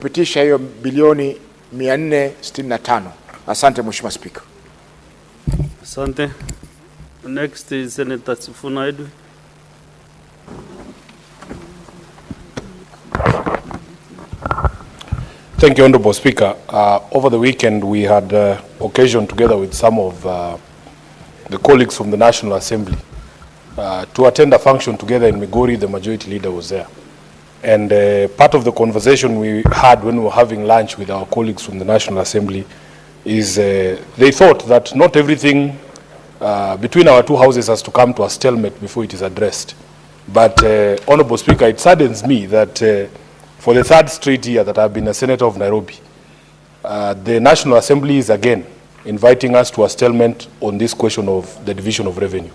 Kupitisha hiyo bilioni 465. Asante Mheshimiwa Speaker. Asante. Next is Senator Sifuna. Thank you, Honorable Speaker. Over the weekend, we had occasion, together with some of the colleagues from the National Assembly, to attend a function together in Migori. The majority leader was there. And part of the conversation we had when we were having lunch with our colleagues from the National Assembly is they thought that not everything between our two houses has to come to a stalemate before it is addressed. But, Honorable Speaker, it saddens me that for the third straight year that I've been a senator of Nairobi, the National Assembly is again inviting us to a stalemate on this question of the division of revenue.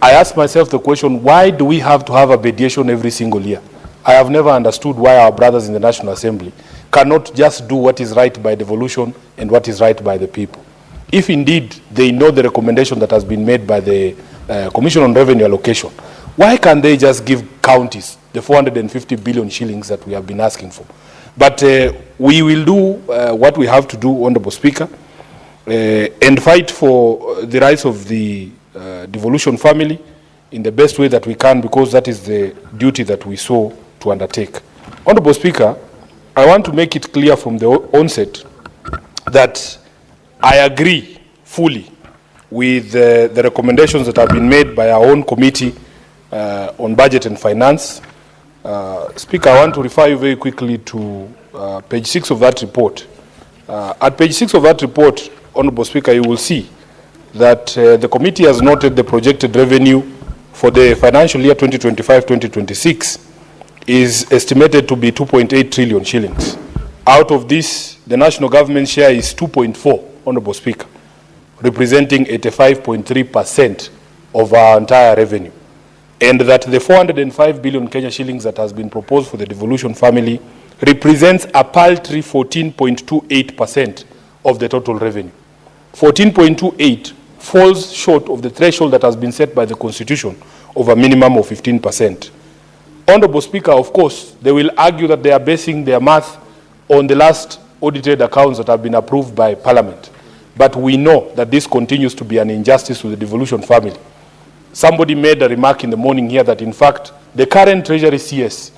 I ask myself the question, why do we have to have a mediation every single year? I have never understood why our brothers in the National Assembly cannot just do what is right by devolution and what is right by the people. If indeed they know the recommendation that has been made by the Commission on Revenue Allocation, why can't they just give counties the 450 billion shillings that we have been asking for? But we will do what we have to do, Honorable Speaker, and fight for the rights of the devolution family in the best way that we can, because that is the duty that we saw to undertake. Honorable Speaker, I want to make it clear from the onset that I agree fully with the recommendations that have been made by our own committee on budget and finance. Speaker, I want to refer you very quickly to page 6 of that report. At page 6 of that report, Honorable Speaker, you will see that the committee has noted the projected revenue for the financial year 2025-2026 is estimated to be 2.8 trillion shillings. Out of this, the national government share is 2.4, Honorable Speaker, representing 85.3% of our entire revenue. And that the 405 billion Kenya shillings that has been proposed for the devolution family represents a paltry 14.28% of the total revenue. 14.28 falls short of the threshold that has been set by the Constitution of a minimum of 15%. Honorable Speaker, of course, they will argue that they are basing their math on the last audited accounts that have been approved by Parliament. But we know that this continues to be an injustice to the devolution family. Somebody made a remark in the morning here that, in fact, the current Treasury CS,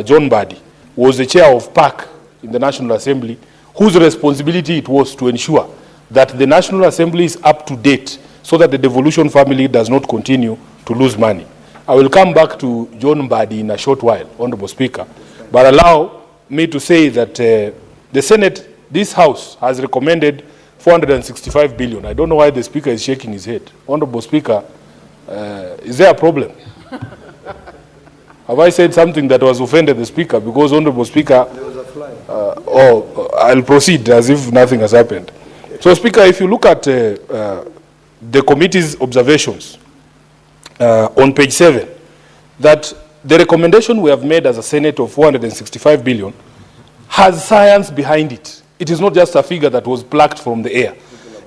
John Badi, was the chair of PAC in the National Assembly, whose responsibility it was to ensure that the National Assembly is up to date so that the devolution family does not continue to lose money. I will come back to John Badi in a short while, Honorable Speaker, but allow me to say that the Senate, this House, has recommended 465 billion. I don't know why the Speaker is shaking his head. Honorable Speaker, is there a problem? Have I said something that was offended the Speaker? Because, Honorable Speaker, there was a fly. I'll proceed as if nothing has happened. So, Speaker, if you look at the committee's observations on page 7, that the recommendation we have made as a Senate of 465 billion has science behind it. It is not just a figure that was plucked from the air.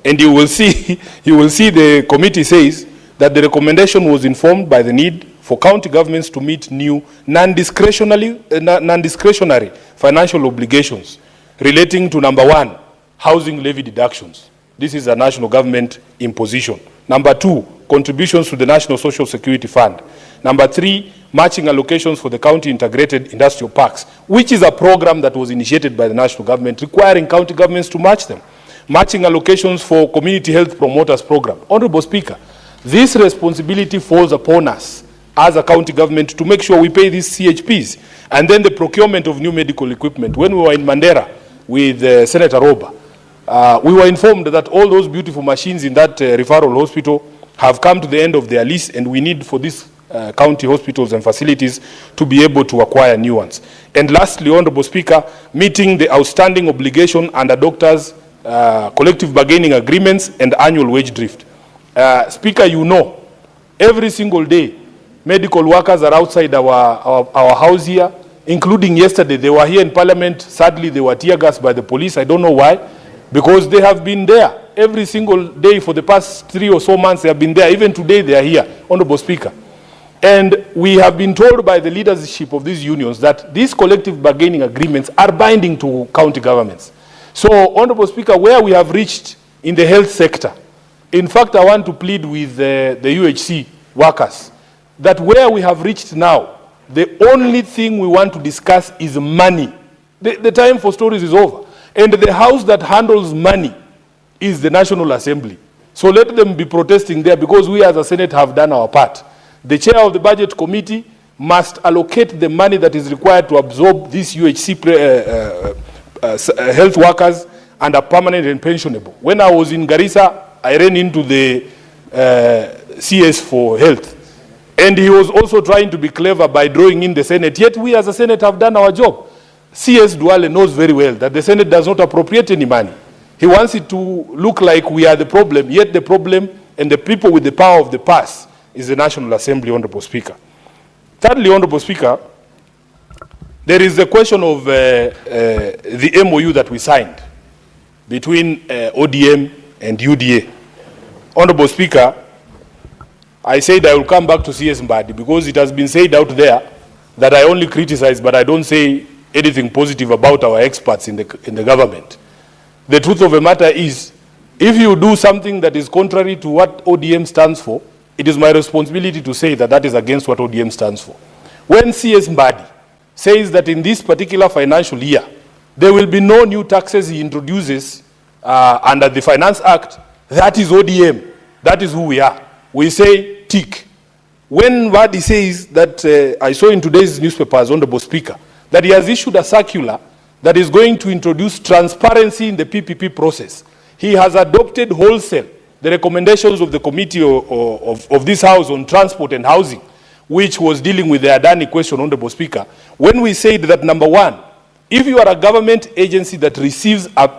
And you will see the committee says that the recommendation was informed by the need for county governments to meet new non-discretionary financial obligations relating to, number 1, housing levy deductions. This is a national government imposition. Number 2, contributions to the National Social Security Fund. Number 3, matching allocations for the county integrated industrial parks, which is a program that was initiated by the national government requiring county governments to match them. Matching allocations for community health promoters program. Honorable Speaker, this responsibility falls upon us as a county government to make sure we pay these CHPs. And then the procurement of new medical equipment. When we were in Mandera with Senator Roba, we were informed that all those beautiful machines in that referral hospital have come to the end of their lease, and we need for these county hospitals and facilities to be able to acquire new ones. And lastly, Honorable Speaker, meeting the outstanding obligation under doctors' collective bargaining agreements and annual wage drift. Speaker, you know, every single day, medical workers are outside our house here, including yesterday. They were here in Parliament. Sadly, they were tear gassed by the police. I don't know why, because they have been there every single day for the past 3 or so months. They have been there. Even today, they are here. Honorable Speaker, And we have been told by the leadership of these unions that these collective bargaining agreements are binding to county governments. So, Honorable Speaker, where we have reached in the health sector, in fact, I want to plead with the UHC workers that where we have reached now, the only thing we want to discuss is money. The time for stories is over. And the house that handles money is the National Assembly. So let them be protesting there, because we as a Senate have done our part. The chair of the Budget Committee must allocate the money that is required to absorb these UHC health workers and are permanent and pensionable. When I was in Garissa, I ran into the CS for health. And he was also trying to be clever by drawing in the Senate. Yet we as a Senate have done our job. CS Duale knows very well that the Senate does not appropriate any money. He wants it to look like we are the problem, yet the problem and the people with the power of the purse is the National Assembly, Honorable Speaker. Thirdly, Honorable Speaker, there is the question of the MOU that we signed between ODM and UDA. Honorable Speaker, I said I will come back to CS Mbadi because it has been said out there that I only criticize, but I don't say anything positive about our experts in the government. The truth of the matter is, if you do something that is contrary to what ODM stands for, it is my responsibility to say that that is against what ODM stands for. When CS Mbadi says that in this particular financial year, there will be no new taxes he introduces under the Finance Act, that is ODM. That is who we are. We say tick. When Mbadi says that, I saw in today's newspapers, Honorable Speaker, that he has issued a circular that is going to introduce transparency in the PPP process. He has adopted wholesale the recommendations of the committee of this House on transport and housing, which was dealing with the Adani question, Honorable Speaker, when we said that, number one, if you are a government agency that receives a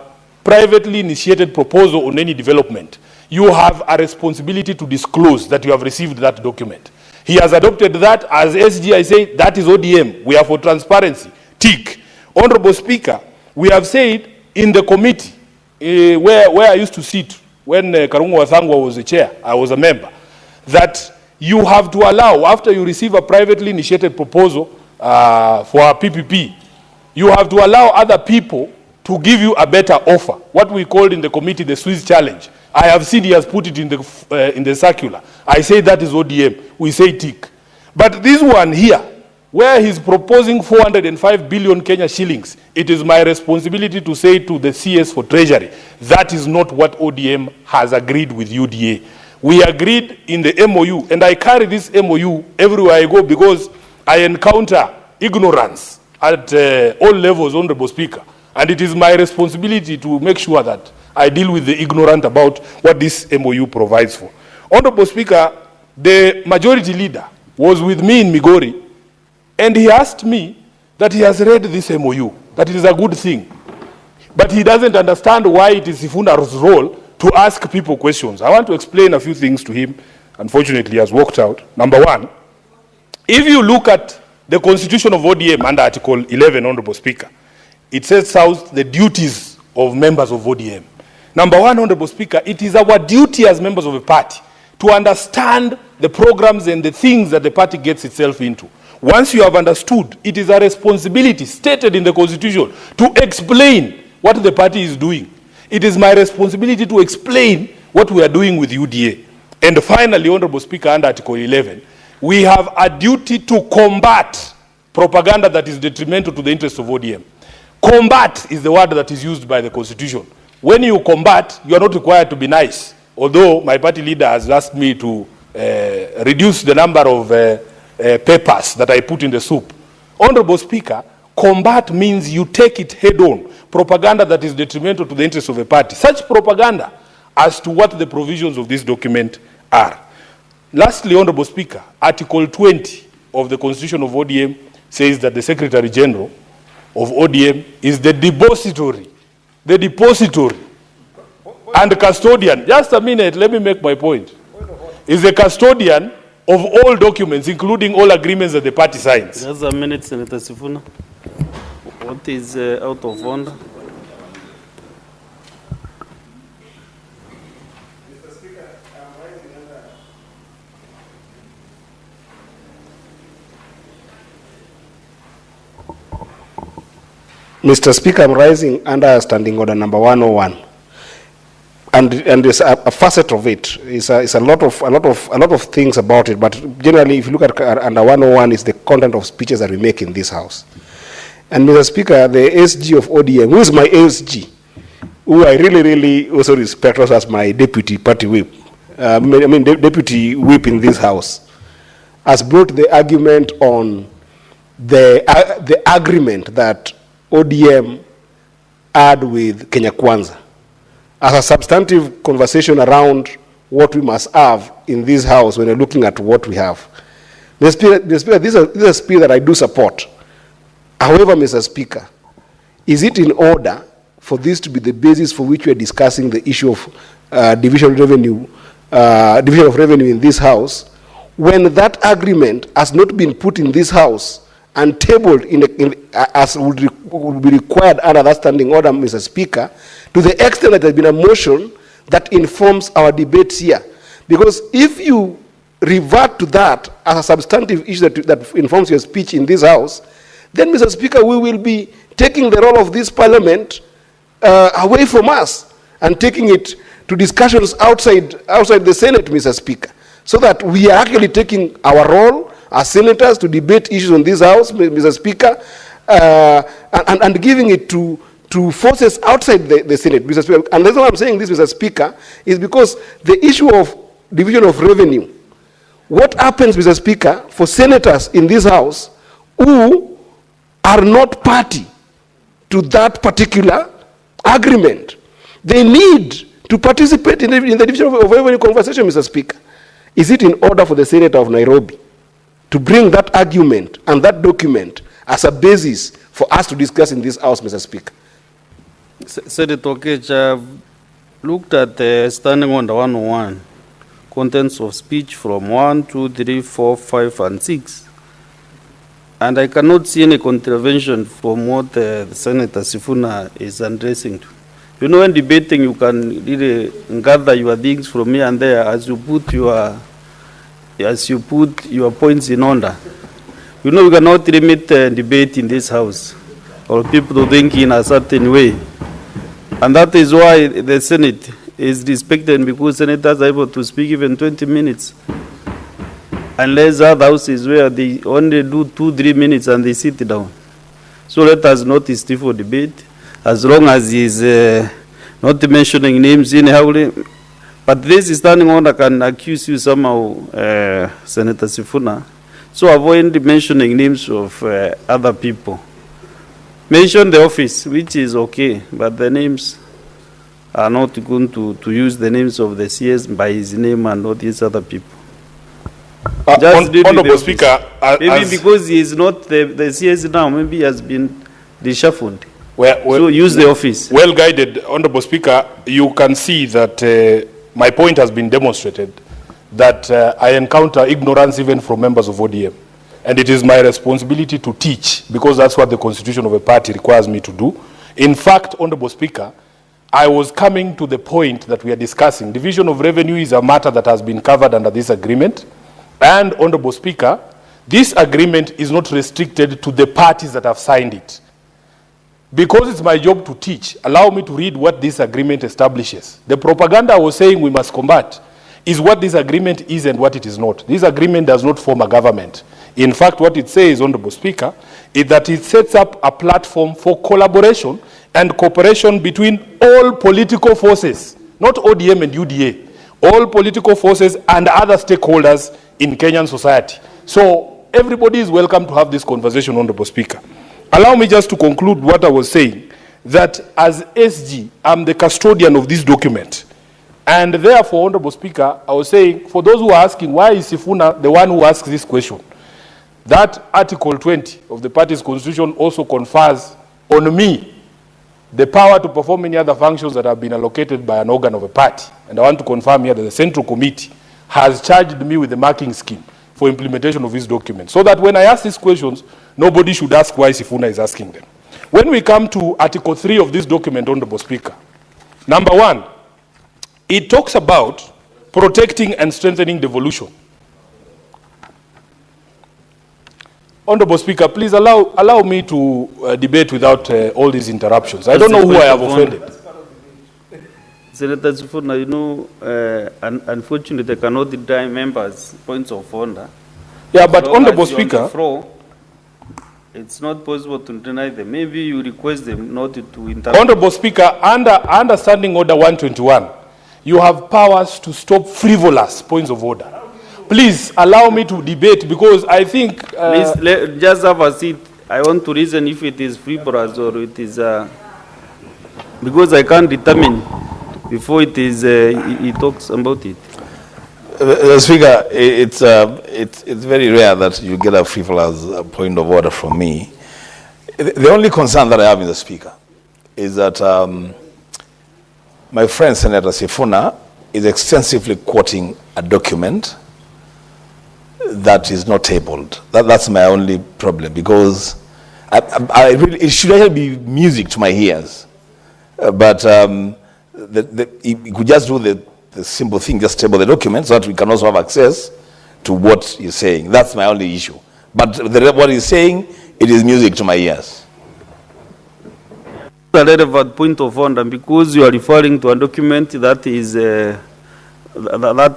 privately initiated proposal on any development, you have a responsibility to disclose that you have received that document. He has adopted that. As SG, I say, that is ODM. We are for transparency. Tick. Honorable Speaker, we have said in the committee where I used to sit when Karungu Wathangwa was the chair, I was a member, that you have to allow, after you receive a privately initiated proposal for a PPP, you have to allow other people to give you a better offer, what we called in the committee the Swiss challenge. I have seen he has put it in the circular. I say that is ODM. We say tick. But this one here, where he's proposing 405 billion Kenya shillings, it is my responsibility to say to the CS for Treasury, that is not what ODM has agreed with UDA. We agreed in the MOU, and I carry this MOU everywhere I go because I encounter ignorance at all levels, Honorable Speaker. And it is my responsibility to make sure that I deal with the ignorant about what this MOU provides for. Honorable Speaker, the majority leader was with me in Migori, and he asked me that he has read this MOU, that it is a good thing. But he doesn't understand why it is Sifuna's role to ask people questions. I want to explain a few things to him. Unfortunately, he has walked out. Number one, if you look at the constitution of ODM under Article 11, Honorable Speaker, it sets out the duties of members of ODM. Number one, Honorable Speaker, it is our duty as members of a party to understand the programs and the things that the party gets itself into. Once you have understood, it is a responsibility stated in the Constitution to explain what the party is doing. It is my responsibility to explain what we are doing with UDA. And finally, Honorable Speaker, under Article 11, we have a duty to combat propaganda that is detrimental to the interests of ODM. Combat is the word that is used by the Constitution. When you combat, you are not required to be nice. Although my party leader has asked me to reduce the number of papers that I put in the soup. Honorable Speaker, combat means you take it head on. Propaganda that is detrimental to the interests of a party. Such propaganda as to what the provisions of this document are. Lastly, Honorable Speaker, Article 20 of the Constitution of ODM says that the Secretary General of ODM is the depository and custodian. Just a minute, let me make my point. Is a custodian of all documents, including all agreements that the party signs. Just a minute, Senator Sifuna. What is out of order? Mr. Speaker, I'm rising under Standing Order number 101, and there's a facet of it. It's a lot of things about it. But generally, if you look at under 101, is the content of speeches that we make in this House. And Mr. Speaker, the SG of ODM, who is my SG, who I really also respect also as my deputy party whip, deputy whip in this House, has brought the argument on the agreement that ODM had with Kenya Kwanza as a substantive conversation around what we must have in this House when we're looking at what we have. Mr. Speaker, this is a speech that I do support. However, Mr. Speaker, is it in order for this to be the basis for which we are discussing the issue of division of revenue in this House, when that agreement has not been put in this House and tabled as would be required under that standing order, Mr. Speaker, to the extent that there has been a motion that informs our debates here? Because if you revert to that as a substantive issue that informs your speech in this House, then, Mr. Speaker, we will be taking the role of this Parliament away from us and taking it to discussions outside the Senate, Mr. Speaker, so that we are actually taking our role as senators to debate issues in this House, Mr. Speaker, and giving it to forces outside the Senate, Mr. Speaker. And that's why I'm saying this, Mr. Speaker, is because the issue of division of revenue, what happens, Mr. Speaker, for senators in this House who are not party to that particular agreement? They need to participate in the division of revenue conversation, Mr. Speaker. Is it in order for the Senator of Nairobi to bring that argument and that document as a basis for us to discuss in this House, Mr. Speaker? Senator Okech, I've looked at the Standing Order 101, contents of speech from 1, 2, 3, 4, 5, and 6. And I cannot see any contravention from what the Senator Sifuna is addressing to. You know, when debating, you can really gather your things from here and there as you put your points in order. You know, you cannot limit debate in this House or people to think in a certain way. And that is why the Senate is respected, because senators are able to speak even 20 minutes. Unless other houses where they only do 2-3 minutes and they sit down. So let us not stifle debate, as long as he is not mentioning names anyhow. But this standing order can accuse you somehow, Senator Sifuna. So avoid mentioning names of other people. Mention the office, which is okay, but the names are not going to use the names of the CS by his name and not these other people. Honorable Speaker, maybe because he is not the CS now, maybe he has been reshuffled. So use the office. Well guided, Honorable Speaker, you can see that my point has been demonstrated, that I encounter ignorance even from members of ODM. And it is my responsibility to teach, because that's what the constitution of a party requires me to do. In fact, Honorable Speaker, I was coming to the point that we are discussing. Division of revenue is a matter that has been covered under this agreement. And, Honorable Speaker, this agreement is not restricted to the parties that have signed it. Because it's my job to teach, allow me to read what this agreement establishes. The propaganda I was saying we must combat is what this agreement is and what it is not. This agreement does not form a government. In fact, what it says, Honorable Speaker, is that it sets up a platform for collaboration and cooperation between all political forces, not ODM and UDA, all political forces and other stakeholders in Kenyan society. So everybody is welcome to have this conversation, Honorable Speaker. Allow me just to conclude what I was saying, that as SG, I'm the custodian of this document. And therefore, Honorable Speaker, I was saying, for those who are asking, why is Sifuna the one who asks this question? That Article 20 of the party's constitution also confers on me the power to perform any other functions that have been allocated by an organ of a party. And I want to confirm here that the Central Committee has charged me with the marking scheme for implementation of this document, so that when I ask these questions, nobody should ask why Sifuna is asking them. When we come to Article 3 of this document, Honorable Speaker, number 1, it talks about protecting and strengthening devolution. Honorable Speaker, please allow me to debate without all these interruptions. I don't know who I have offended. Senator Sifuna, you know, unfortunately, I cannot deny members' points of order. Yeah, but So Honorable as you're on the Speaker, floor, it's not possible to deny them. Maybe you request them not to interrupt. Honorable Speaker, under Standing Order 121, you have powers to stop frivolous points of order. Please allow me to debate, because I think... Please, just have a seat. I want to reason if it is frivolous or it is... because I can't determine before it is, he talks about it. Speaker, it's very rare that you get a frivolous point of order from me. The only concern that I have in the Speaker is that my friend Senator Sifuna is extensively quoting a document that is not tabled. That's my only problem, because it should actually be music to my ears. But he could just do the simple thing, just table the document so that we can also have access to what he's saying. That's my only issue. But what he's saying, it is music to my ears. A relevant point of order, because you are referring to a document that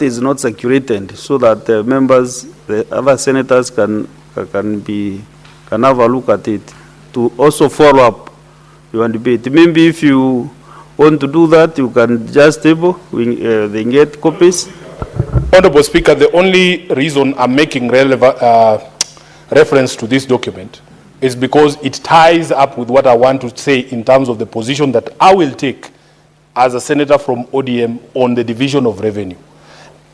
is not circulated, so that members, the other senators can have a look at it to also follow up your debate. Maybe if you want to do that, you can just table, they get copies. Honorable Speaker, the only reason I'm making reference to this document is because it ties up with what I want to say in terms of the position that I will take as a senator from ODM on the division of revenue.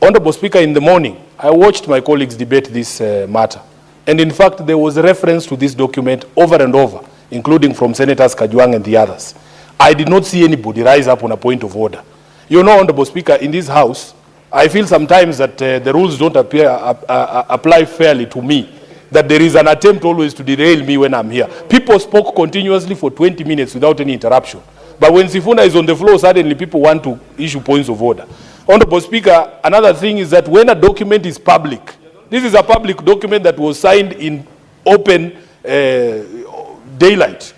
Honorable Speaker, in the morning, I watched my colleagues debate this matter. And in fact, there was a reference to this document over and over, including from Senators Kajwang and the others. I did not see anybody rise up on a point of order. You know, Honorable Speaker, in this House, I feel sometimes that the rules don't apply fairly to me, that there is an attempt always to derail me when I'm here. People spoke continuously for 20 minutes without any interruption. But when Sifuna is on the floor, suddenly people want to issue points of order. Honorable Speaker, another thing is that when a document is public, this is a public document that was signed in open daylight.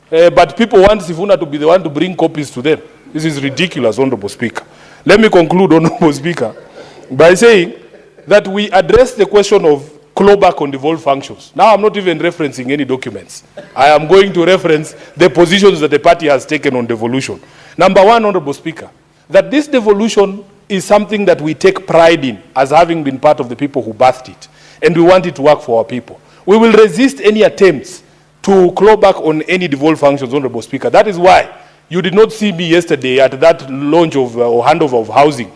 But people want Sifuna to be the one to bring copies to them. This is ridiculous, Honorable Speaker. Let me conclude, Honorable Speaker, by saying that we address the question of clawback on devolved functions. Now I'm not even referencing any documents. I am going to reference the positions that the party has taken on devolution. Number one, Honorable Speaker, that this devolution is something that we take pride in as having been part of the people who birthed it. And we want it to work for our people. We will resist any attempts to claw back on any devolved functions, Honorable Speaker. That is why you did not see me yesterday at that launch of or handover of housing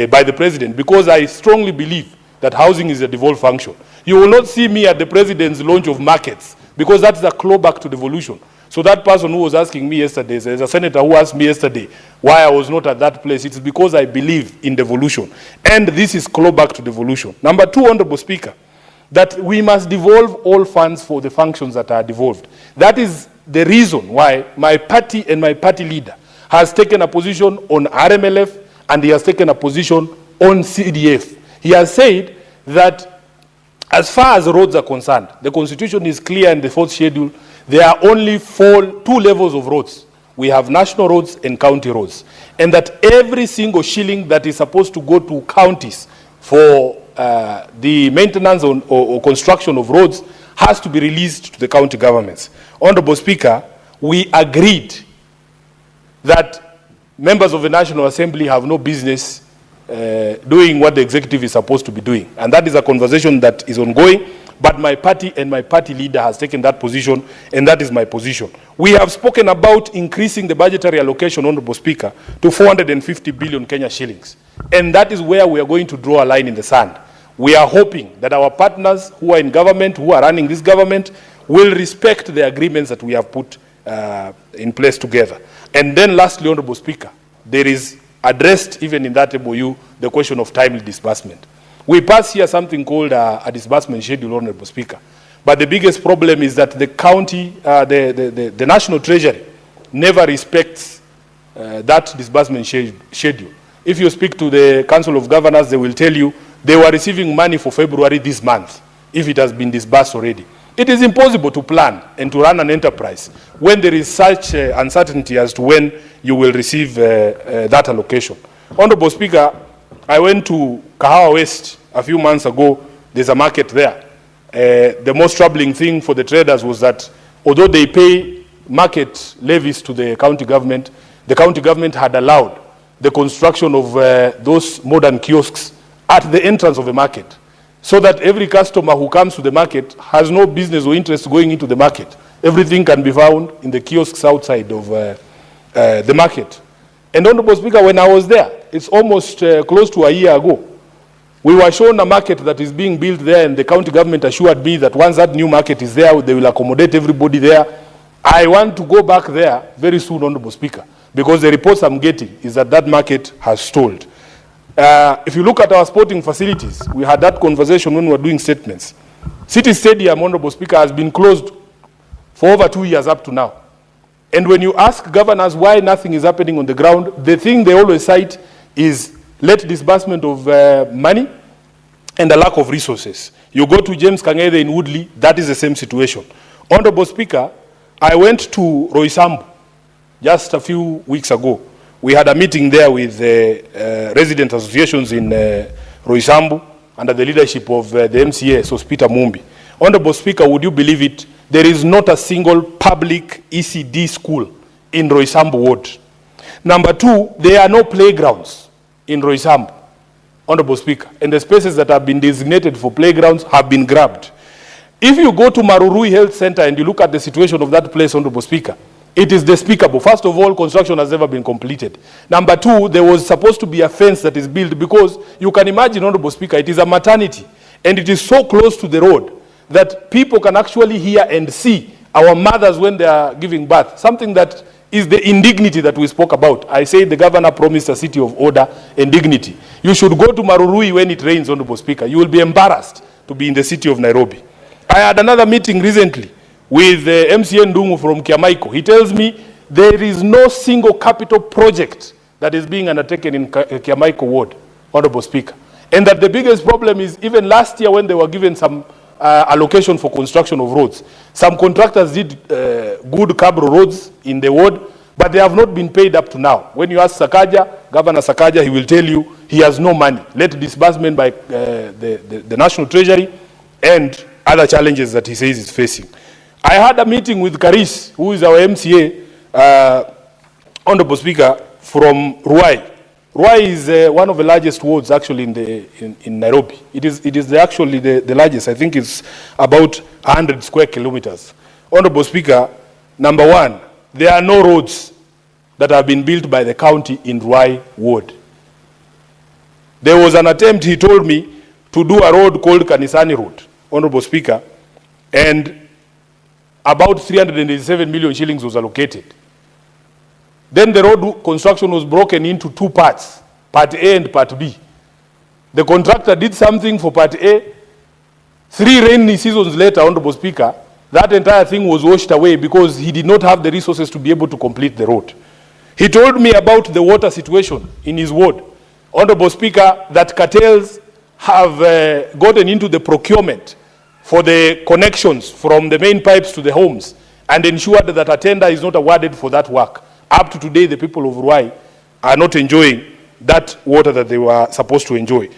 by the President, because I strongly believe that housing is a devolved function. You will not see me at the President's launch of markets, because that's a clawback to devolution. So that person who was asking me yesterday, there's a senator who asked me yesterday why I was not at that place, it's because I believe in devolution. And this is clawback to devolution. Number two, Honorable Speaker, that we must devolve all funds for the functions that are devolved. That is the reason why my party and my party leader has taken a position on RMLF, and he has taken a position on CDF. He has said that as far as roads are concerned, the Constitution is clear in the fourth schedule. There are only two levels of roads. We have national roads and county roads. And that every single shilling that is supposed to go to counties for the maintenance or construction of roads has to be released to the county governments. Honorable Speaker, we agreed that members of the National Assembly have no business doing what the executive is supposed to be doing. And that is a conversation that is ongoing, but my party and my party leader has taken that position, and that is my position. We have spoken about increasing the budgetary allocation, Honorable Speaker, to 450 billion Kenya shillings. And that is where we are going to draw a line in the sand. We are hoping that our partners who are in government, who are running this government, will respect the agreements that we have put in place together. And then lastly, Honorable Speaker, there is addressed even in that MOU the question of timely disbursement. We pass here something called a disbursement schedule, Honorable Speaker. But the biggest problem is that the county, the National Treasury never respects that disbursement schedule. If you speak to the Council of Governors, they will tell you they were receiving money for February this month, if it has been disbursed already. It is impossible to plan and to run an enterprise when there is such uncertainty as to when you will receive that allocation. Honorable Speaker, I went to Kahawa West a few months ago. There's a market there. The most troubling thing for the traders was that although they pay market levies to the county government had allowed the construction of those modern kiosks at the entrance of the market, so that every customer who comes to the market has no business or interest going into the market. Everything can be found in the kiosks outside of the market. And Honorable Speaker, when I was there, it's almost close to a year ago, we were shown a market that is being built there, and the county government assured me that once that new market is there, they will accommodate everybody there. I want to go back there very soon, Honorable Speaker, because the reports I'm getting is that that market has stalled. If you look at our sporting facilities, we had that conversation when we were doing statements. City Stadium, Honorable Speaker, has been closed for over 2 years up to now. And when you ask governors why nothing is happening on the ground, the thing they always cite is late disbursement of money and a lack of resources. You go to James Kangede in Woodley, that is the same situation. Honorable Speaker, I went to Roysambu just a few weeks ago. We had a meeting there with resident associations in Roysambu under the leadership of the MCA, so Peter Mumbi. Honorable Speaker, would you believe it? There is not a single public ECD school in Roysambu ward. Number two, there are no playgrounds in Roysambu, Honorable Speaker, and the spaces that have been designated for playgrounds have been grabbed. If you go to Marurui Health Center and you look at the situation of that place, Honorable Speaker, it is despicable. First of all, construction has never been completed. Number two, there was supposed to be a fence that is built because you can imagine, Honorable Speaker, it is a maternity and it is so close to the road that people can actually hear and see our mothers when they are giving birth, something that is the indignity that we spoke about. I say the governor promised a city of order and dignity. You should go to Marurui when it rains, Honorable Speaker. You will be embarrassed to be in the city of Nairobi. I had another meeting recently with MCA Ndungu from Kiamaiko. He tells me there is no single capital project that is being undertaken in Kiamaiko ward, Honorable Speaker. And that the biggest problem is even last year when they were given some allocation for construction of roads, some contractors did good cable roads in the ward, but they have not been paid up to now. When you ask Sakaja, Governor Sakaja, he will tell you he has no money. Late disbursement by the National Treasury and other challenges that he says is facing. I had a meeting with Karis, who is our MCA, Honorable Speaker, from Ruai. Ruai is one of the largest wards actually in Nairobi. It is actually the largest. I think it's about 100 square kilometers. Honorable Speaker, number one, there are no roads that have been built by the county in Ruai ward. There was an attempt, he told me, to do a road called Kanisani Road, Honorable Speaker, and about 387 million shillings was allocated. Then the road construction was broken into two parts, Part A and Part B. The contractor did something for Part A. 3 rainy seasons later, Honorable Speaker, that entire thing was washed away because he did not have the resources to be able to complete the road. He told me about the water situation in his ward. Honorable Speaker, that cartels have gotten into the procurement for the connections from the main pipes to the homes and ensured that a tender is not awarded for that work. Up to today, the people of Ruai are not enjoying that water that they were supposed to enjoy.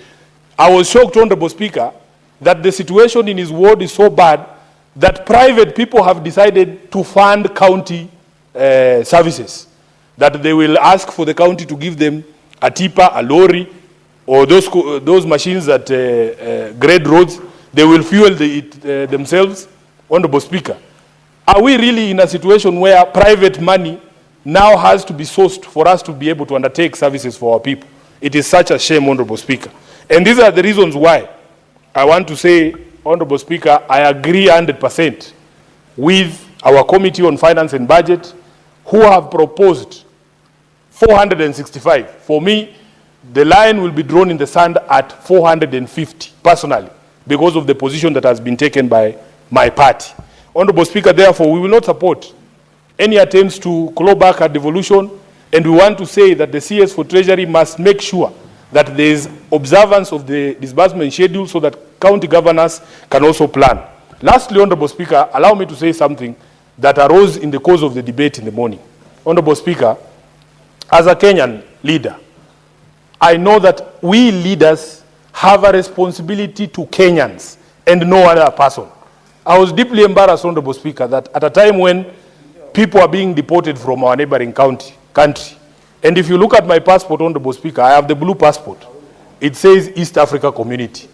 I was shocked, Honorable Speaker, that the situation in his ward is so bad that private people have decided to fund county services, that they will ask for the county to give them a tipper, a lorry, or those machines that grade roads. They will fuel it themselves. Honorable Speaker, are we really in a situation where private money now has to be sourced for us to be able to undertake services for our people? It is such a shame, Honorable Speaker. And these are the reasons why I want to say, Honorable Speaker, I agree 100% with our Committee on Finance and Budget, who have proposed 465. For me, the line will be drawn in the sand at 450, personally, because of the position that has been taken by my party. Honorable Speaker, therefore, we will not support any attempts to claw back at devolution, and we want to say that the CS for Treasury must make sure that there is observance of the disbursement schedule so that county governors can also plan. Lastly, Honorable Speaker, allow me to say something that arose in the course of the debate in the morning. Honorable Speaker, as a Kenyan leader, I know that we leaders have a responsibility to Kenyans and no other person. I was deeply embarrassed, Honorable Speaker, that at a time when people are being deported from our neighboring country, and if you look at my passport, Honorable Speaker, I have the blue passport. It says East Africa Community.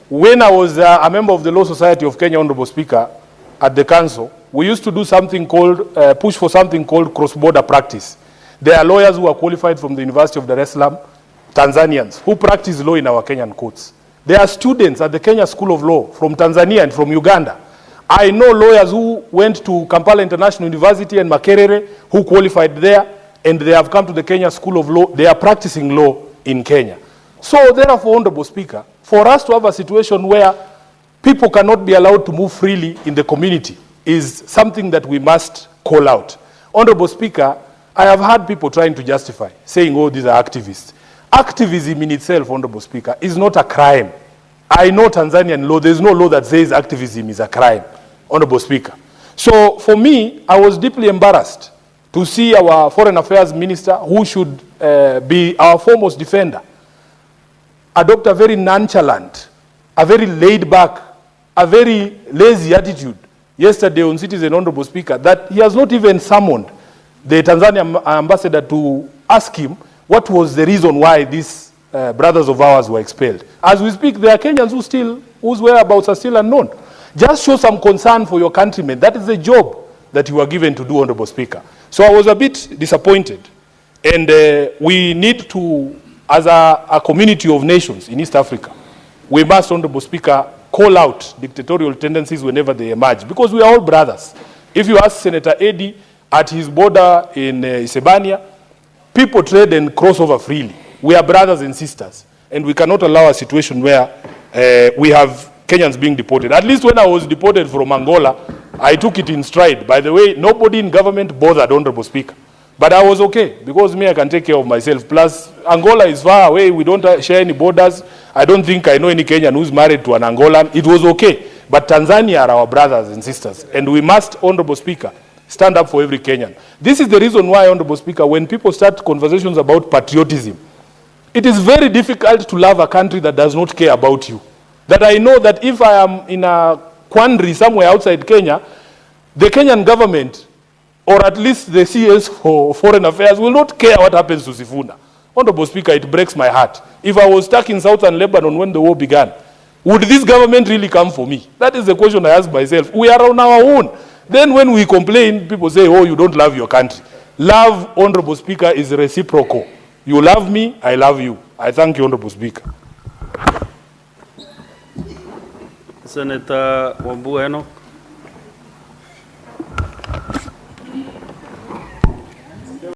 When I was a member of the Law Society of Kenya, Honorable Speaker, at the council, we used to do something called, push for something called cross-border practice. There are lawyers who are qualified from the University of Dar es Salaam, Tanzanians, who practice law in our Kenyan courts. There are students at the Kenya School of Law from Tanzania and from Uganda. I know lawyers who went to Kampala International University and Makerere, who qualified there, and they have come to the Kenya School of Law. They are practicing law in Kenya. So therefore, Honorable Speaker, for us to have a situation where people cannot be allowed to move freely in the community is something that we must call out. Honorable Speaker, I have heard people trying to justify, saying, oh, these are activists. Activism in itself, Honorable Speaker, is not a crime. I know Tanzanian law, there's no law that says activism is a crime, Honorable Speaker. So for me, I was deeply embarrassed to see our Foreign Affairs Minister, who should be our foremost defender, adopt a very nonchalant, a very laid back, a very lazy attitude yesterday on Citizen, Honorable Speaker, that he has not even summoned the Tanzanian ambassador to ask him what was the reason why these brothers of ours were expelled. As we speak, there are Kenyans whose whereabouts are still unknown. Just show some concern for your countrymen. That is the job that you are given to do, Honorable Speaker. So I was a bit disappointed. And we need to, as a community of nations in East Africa, we must, Honorable Speaker, call out dictatorial tendencies whenever they emerge, because we are all brothers. If you ask Senator Eddy at his border in Isebania, people trade and cross over freely. We are brothers and sisters, and we cannot allow a situation where we have Kenyans being deported. At least when I was deported from Angola, I took it in stride. By the way, nobody in government bothered, Honorable Speaker. But I was okay, because me, I can take care of myself. Plus, Angola is far away. We don't share any borders. I don't think I know any Kenyan who's married to an Angolan. It was okay. But Tanzania are our brothers and sisters. And we must, Honorable Speaker, stand up for every Kenyan. This is the reason why, Honorable Speaker, when people start conversations about patriotism, it is very difficult to love a country that does not care about you. That I know that if I am in a quandary somewhere outside Kenya, the Kenyan government, or at least the CS for Foreign Affairs, will not care what happens to Sifuna. Honorable Speaker, it breaks my heart. If I was stuck in southern Lebanon when the war began, would this government really come for me? That is the question I ask myself. We are on our own. Then when we complain, people say, oh, you don't love your country. Love, Honorable Speaker, is reciprocal. You love me, I love you. I thank you, Honorable Speaker. Senator Wambua Enoch.